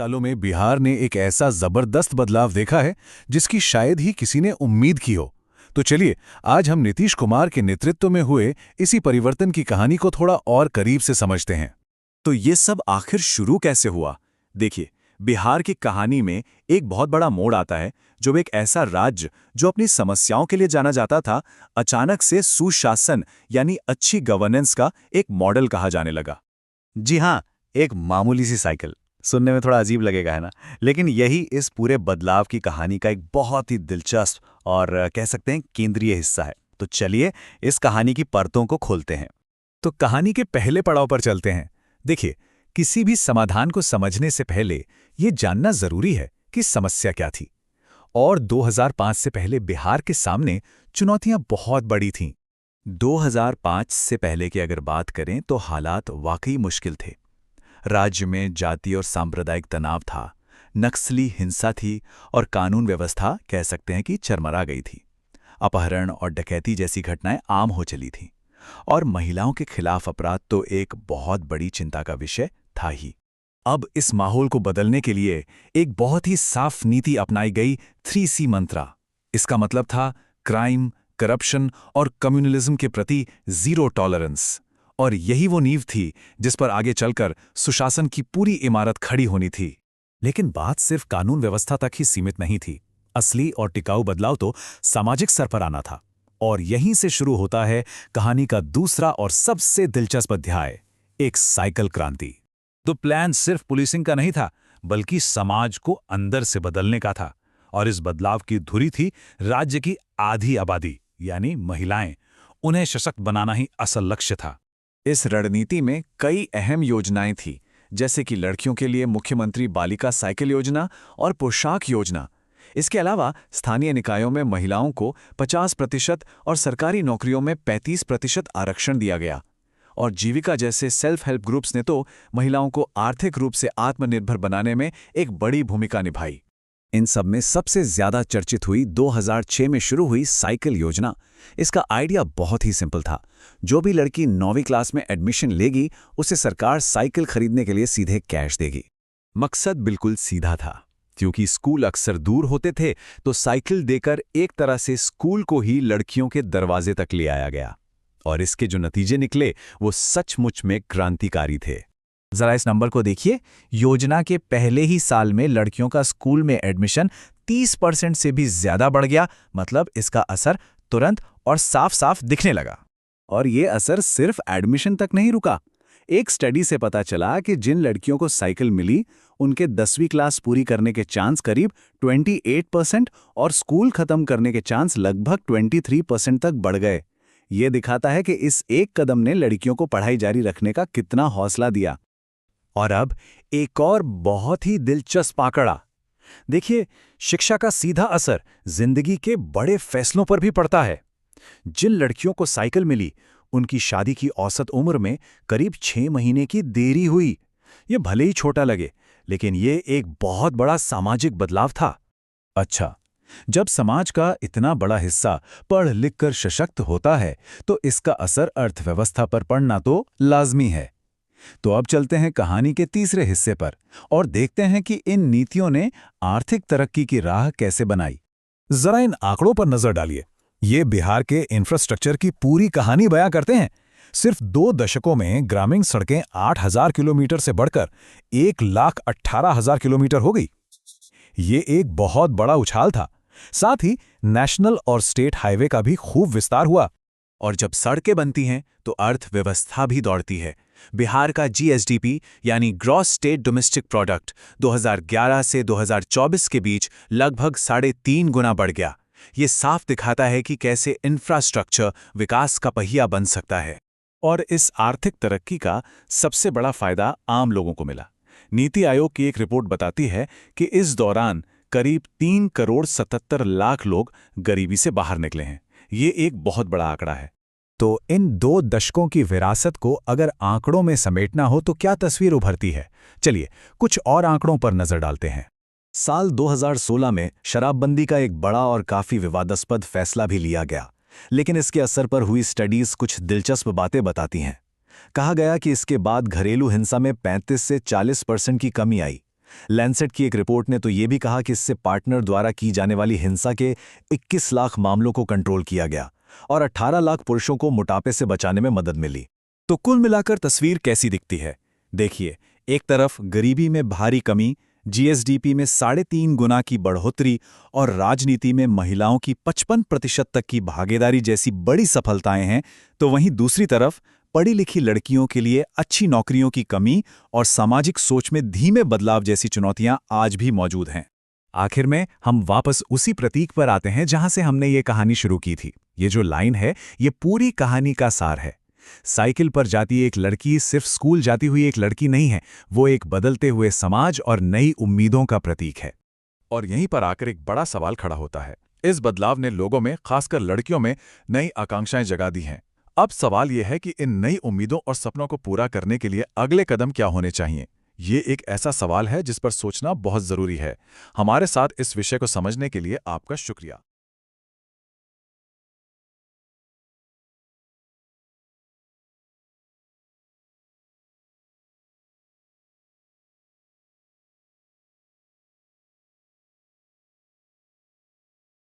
सालों में बिहार ने एक ऐसा जबरदस्त बदलाव देखा है जिसकी शायद ही किसी ने उम्मीद की हो। तो चलिए, आज हम नीतीश कुमार के नेतृत्व में हुए इसी परिवर्तन की कहानी को थोड़ा और करीब से समझते हैं। तो ये सब आखिर शुरू कैसे हुआ? देखिए, बिहार की कहानी में एक बहुत बड़ा मोड़ आता है जब एक ऐसा राज्य जो अपनी समस्याओं के लिए जाना जाता था, अचानक से सुशासन यानी अच्छी गवर्नेंस का एक मॉडल कहा जाने लगा। जी हाँ, एक मामूली सी साइकिल सुनने में थोड़ा अजीब लगेगा, है ना? लेकिन यही इस पूरे बदलाव की कहानी का एक बहुत ही दिलचस्प और कह सकते हैं केंद्रीय हिस्सा है। तो चलिए इस कहानी की परतों को खोलते हैं। तो कहानी के पहले पड़ाव पर चलते हैं। देखिए, किसी भी समाधान को समझने से पहले ये जानना जरूरी है कि समस्या क्या थी। और 2005 से पहले बिहार के सामने चुनौतियां बहुत बड़ी थीं। 2005 से पहले की अगर बात करें तो हालात वाकई मुश्किल थे। राज्य में जाति और सांप्रदायिक तनाव था, नक्सली हिंसा थी और कानून व्यवस्था कह सकते हैं कि चरमरा गई थी। अपहरण और डकैती जैसी घटनाएं आम हो चली थीं और महिलाओं के खिलाफ अपराध तो एक बहुत बड़ी चिंता का विषय था ही। अब इस माहौल को बदलने के लिए एक बहुत ही साफ नीति अपनाई गई, 3C मंत्रा। इसका मतलब था क्राइम, करप्शन और कम्युनलिज्म के प्रति जीरो टॉलरेंस। और यही वो नींव थी जिस पर आगे चलकर सुशासन की पूरी इमारत खड़ी होनी थी। लेकिन बात सिर्फ कानून व्यवस्था तक ही सीमित नहीं थी। असली और टिकाऊ बदलाव तो सामाजिक स्तर पर आना था। और यहीं से शुरू होता है कहानी का दूसरा और सबसे दिलचस्प अध्याय, एक साइकिल क्रांति। तो प्लान सिर्फ पुलिसिंग का नहीं था, बल्कि समाज को अंदर से बदलने का था। और इस बदलाव की धुरी थी राज्य की आधी आबादी यानी महिलाएं। उन्हें सशक्त बनाना ही असल लक्ष्य था। इस रणनीति में कई अहम योजनाएं थीं, जैसे कि लड़कियों के लिए मुख्यमंत्री बालिका साइकिल योजना और पोशाक योजना। इसके अलावा स्थानीय निकायों में महिलाओं को 50% और सरकारी नौकरियों में 35% आरक्षण दिया गया। और जीविका जैसे सेल्फ हेल्प ग्रुप्स ने तो महिलाओं को आर्थिक रूप से आत्मनिर्भर बनाने में एक बड़ी भूमिका निभाई। इन सब में सबसे ज्यादा चर्चित हुई 2006 में शुरू हुई साइकिल योजना। इसका आइडिया बहुत ही सिंपल था। जो भी लड़की 9वीं क्लास में एडमिशन लेगी, उसे सरकार साइकिल खरीदने के लिए सीधे कैश देगी। मकसद बिल्कुल सीधा था, क्योंकि स्कूल अक्सर दूर होते थे, तो साइकिल देकर एक तरह से स्कूल को ही लड़कियों के दरवाजे तक ले आया गया। और इसके जो नतीजे निकले वो सचमुच में क्रांतिकारी थे। जरा इस नंबर को देखिए। योजना के पहले ही साल में लड़कियों का स्कूल में एडमिशन 30% से भी ज्यादा बढ़ गया। मतलब इसका असर तुरंत और साफ साफ दिखने लगा। और ये असर सिर्फ एडमिशन तक नहीं रुका। एक स्टडी से पता चला कि जिन लड़कियों को साइकिल मिली, उनके 10वीं क्लास पूरी करने के चांस करीब 28% और स्कूल खत्म करने के चांस लगभग 23% तक बढ़ गए। ये दिखाता है कि इस एक कदम ने लड़कियों को पढ़ाई जारी रखने का कितना हौसला दिया। और अब एक और बहुत ही दिलचस्प आंकड़ा देखिए। शिक्षा का सीधा असर जिंदगी के बड़े फैसलों पर भी पड़ता है। जिन लड़कियों को साइकिल मिली, उनकी शादी की औसत उम्र में करीब 6 महीने की देरी हुई। ये भले ही छोटा लगे, लेकिन ये एक बहुत बड़ा सामाजिक बदलाव था। अच्छा, जब समाज का इतना बड़ा हिस्सा पढ़ लिख कर सशक्त होता है, तो इसका असर अर्थव्यवस्था पर पड़ना तो लाजमी है। तो अब चलते हैं कहानी के तीसरे हिस्से पर और देखते हैं कि इन नीतियों ने आर्थिक तरक्की की राह कैसे बनाई। जरा इन आंकड़ों पर नजर डालिए। ये बिहार के इंफ्रास्ट्रक्चर की पूरी कहानी बयां करते हैं। सिर्फ 2 दशकों में ग्रामीण सड़कें 8,000 किलोमीटर से बढ़कर 1,18,000 किलोमीटर हो गई। ये एक बहुत बड़ा उछाल था। साथ ही नेशनल और स्टेट हाईवे का भी खूब विस्तार हुआ। और जब सड़कें बनती हैं तो अर्थव्यवस्था भी दौड़ती है। बिहार का जीएसडीपी यानी ग्रॉस स्टेट डोमेस्टिक प्रोडक्ट 2011 से 2024 के बीच लगभग 3.5 गुना बढ़ गया। ये साफ दिखाता है कि कैसे इंफ्रास्ट्रक्चर विकास का पहिया बन सकता है। और इस आर्थिक तरक्की का सबसे बड़ा फायदा आम लोगों को मिला। नीति आयोग की एक रिपोर्ट बताती है कि इस दौरान करीब 3,77,00,000 लोग गरीबी से बाहर निकले हैं। ये एक बहुत बड़ा आंकड़ा है। तो इन 2 दशकों की विरासत को अगर आंकड़ों में समेटना हो तो क्या तस्वीर उभरती है? चलिए कुछ और आंकड़ों पर नजर डालते हैं। साल 2016 में शराबबंदी का एक बड़ा और काफी विवादास्पद फैसला भी लिया गया, लेकिन इसके असर पर हुई स्टडीज कुछ दिलचस्प बातें बताती हैं। कहा गया कि इसके बाद घरेलू हिंसा में 35 से 40% की कमी आई। लैंसेट की एक रिपोर्ट ने तो ये भी कहा कि इससे पार्टनर द्वारा की जाने वाली हिंसा के 21 लाख मामलों को कंट्रोल किया गया और 18 लाख पुरुषों को मोटापे से बचाने में मदद मिली। तो कुल मिलाकर तस्वीर कैसी दिखती है? देखिए, एक तरफ गरीबी में भारी कमी, जीएसडीपी में 3.5 गुना की बढ़ोतरी और राजनीति में महिलाओं की 55% तक की भागीदारी जैसी बड़ी सफलताएं हैं, तो वहीं दूसरी तरफ पढ़ी लिखी लड़कियों के लिए अच्छी नौकरियों की कमी और सामाजिक सोच में धीमे बदलाव जैसी चुनौतियां आज भी मौजूद हैं। आखिर में हम वापस उसी प्रतीक पर आते हैं जहां से हमने ये कहानी शुरू की थी। ये जो लाइन है, ये पूरी कहानी का सार है। साइकिल पर जाती एक लड़की सिर्फ स्कूल जाती हुई एक लड़की नहीं है, वो एक बदलते हुए समाज और नई उम्मीदों का प्रतीक है। और यहीं पर आकर एक बड़ा सवाल खड़ा होता है। इस बदलाव ने लोगों में, खासकर लड़कियों में, नई आकांक्षाएं जगा दी हैं। अब सवाल यह है कि इन नई उम्मीदों और सपनों को पूरा करने के लिए अगले कदम क्या होने चाहिए। ये एक ऐसा सवाल है जिस पर सोचना बहुत जरूरी है। हमारे साथ इस विषय को समझने के लिए आपका शुक्रिया।